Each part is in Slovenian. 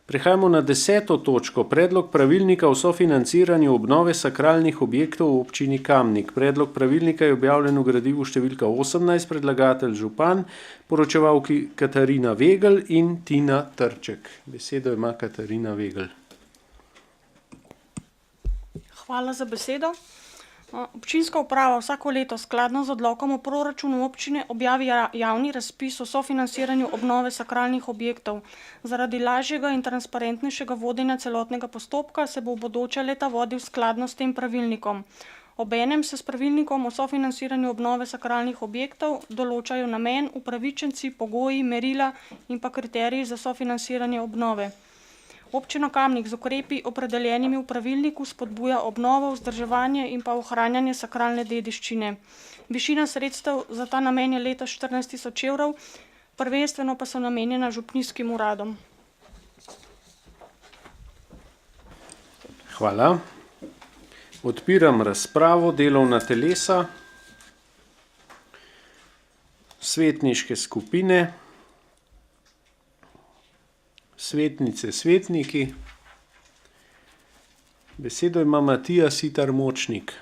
Prehajamo na 10. točko. Predlog pravilnika o sofinanciranju obnove sakralnih objektov v občini Kamnik. Predlog pravilnika je objavljen v gradivu številka 18, predlagatelj župan, poročevalki Katarina Vegel in Tina Trček. Besedo ima Katarina Vegel. Hvala za besedo. Občinska uprava vsako leto skladno z odlokom o proračunu občine objavi javni razpis o sofinanciranju obnove sakralnih objektov. Zaradi lažjega in transparentnejšega vodenja celotnega postopka se bo v bodoče leta vodil skladno s tem pravilnikom. Obenem se s pravilnikom o sofinanciranju obnove sakralnih objektov določajo namen, upravičenci, pogoji, merila in pa kriteriji za sofinanciranje obnove. Občina Kamnik z ukrepi opredeljenimi v pravilniku spodbuja obnovo, vzdrževanje in pa ohranjanje sakralne dediščine. Višina sredstev za ta namen je letos 14 tisoč evrov, prvenstveno pa so namenjena župnijskim uradom. Hvala. Odpiram razpravo, delovna telesa, svetniške skupine, svetnice, svetniki. Besedo ima Matija Sitar Močnik.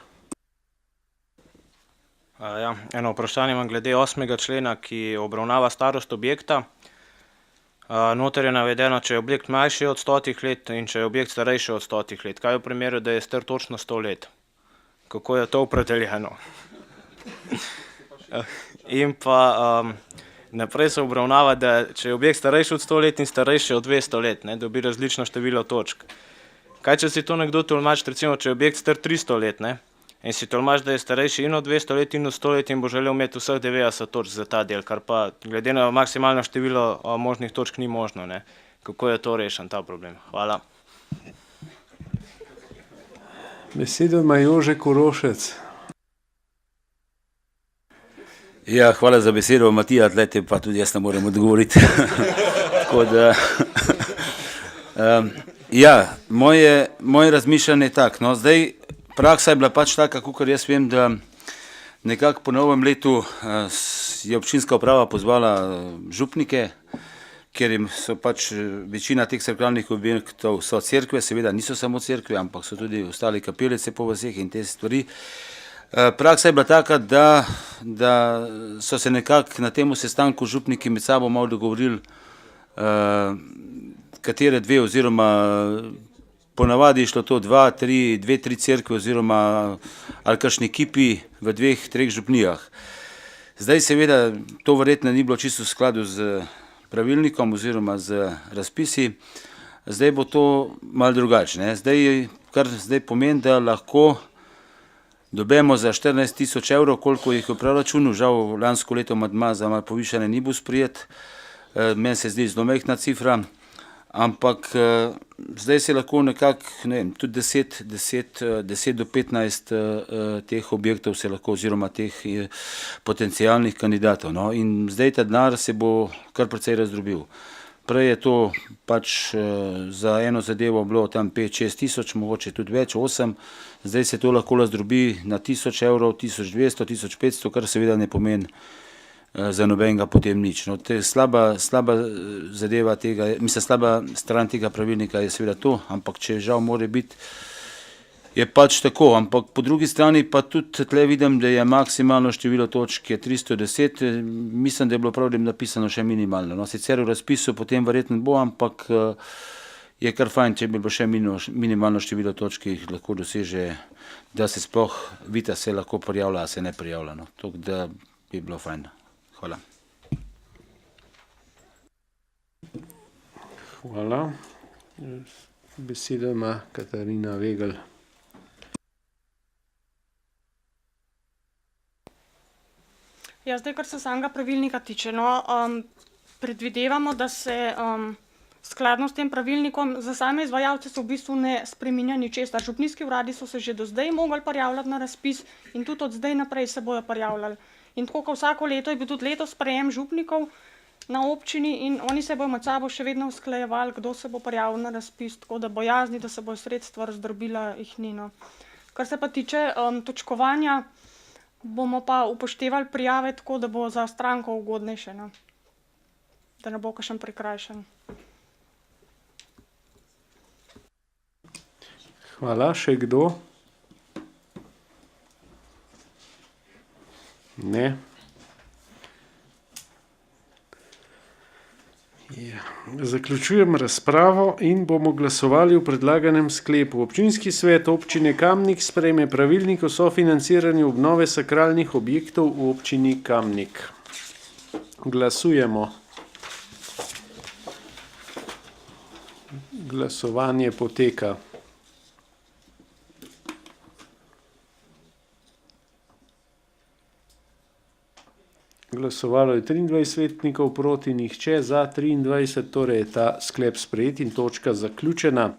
Eno vprašanje imam glede 8. člena, ki obravnava starost objekta. Noter je navedeno, če je objekt mlajši od 100 let in če je objekt starejši od 100 let. Kaj v primeru, da je star točno 100 let? Kako je to opredeljeno? In pa naprej se obravnava, da če je objekt starejši od 100 let in starejši od 200 let, dobi različno število točk. Kaj, če si to nekdo tolmači, recimo, če je objekt star 300 let, in si tolmači, da je starejši in od 200 let in od 100 let in bo želel imeti vseh 90 točk za ta del, kar pa glede na maksimalno število možnih točk ni možno. Kako je to rešen, ta problem? Hvala. Besedo ima Jože Korošec. Ja, hvala za besedo, Matija, tlete pa tudi jaz ne morem odgovoriti. Tako da, ja, moje razmišljanje je tak, zdaj praksa je bila pač taka, kakor jaz vem, da nekako po novem letu je občinska uprava pozvala župnike, ker jim so pač večina teh sakralnih objektov so cerkve, seveda niso samo cerkve, ampak so tudi ostale kapelice po vaseh in te stvari. Praksa je bila taka, da so se nekako na temu sestanku župniki med sabo malo dogovorili, katere dve oziroma ponavadi je šlo to dve, tri cerkve oziroma ali kakšni kipi v 2, 3 župnijah. Zdaj seveda to verjetno ni bilo čisto v skladu z pravilnikom oziroma z razpisi, zdaj bo to malo drugače. Kar zdaj pomeni, da lahko dobimo za 14 tisoč evrov, koliko jih v proračunu, žal lansko leto amandma za malo povišanje ni bil sprejet, meni se zdi zelo majhna cifra, ampak zdaj se lahko nekako, tudi 10 do 15 teh objektov se lahko, oziroma teh potencialnih kandidatov. In zdaj ta denar se bo kar precej razdrobil. Prej je to pač za eno zadevo bilo tam 5-6 tisoč, mogoče tudi več, 8, zdaj se to lahko razdrobi na 1000 evrov, 1200, 1500, kar seveda ne pomeni za nobenega potem nič. Slaba zadeva tega, mislim, slaba stran tega pravilnika je seveda to, ampak če žal more biti, je pač tako, ampak po drugi strani pa tudi tle vidim, da je maksimalno število točk je 310, mislim, da je bilo prav, da je napisano še minimalno. Sicer v razpisu potem verjetno bo, ampak je kar fajn, če bi bilo še minimalno število točk, ki jih lahko doseže, da se sploh vita se lahko prijavlja, a se ne prijavlja. To, da bi bilo fajn. Hvala. Hvala. Besedo ima Katarina Vegel. Ja, zdaj, kar se samega pravilnika tiče, predvidevamo, da se skladno s tem pravilnikom za same izvajalce se v bistvu ne spreminja ničesar. Župnijski uradi so se že do zdaj mogli prijavljati na razpis in tudi od zdaj naprej se bojo prijavljali. In tako, kot vsako leto, je bil tudi letos sprejem župnikov na občini in oni se bojo med sabo še vedno usklajevali, kdo se bo prijavil na razpis, tako da bojazni, da se bojo sredstva razdrobila, jih ni. Kar se pa tiče točkovanja, bomo pa upoštevali prijave tako, da bo za stranko ugodnejše, da ne bo kakšen prikrajšan. Hvala. Še kdo? Ne. Ja. Zaključujem razpravo in bomo glasovali o predlaganem sklepu. Občinski svet občine Kamnik sprejme pravilnik o sofinanciranju obnove sakralnih objektov v občini Kamnik. Glasujemo. Glasovanje poteka. Glasovalo je 23 svetnikov, proti nihče, za 23, torej je ta sklep sprejet in točka zaključena.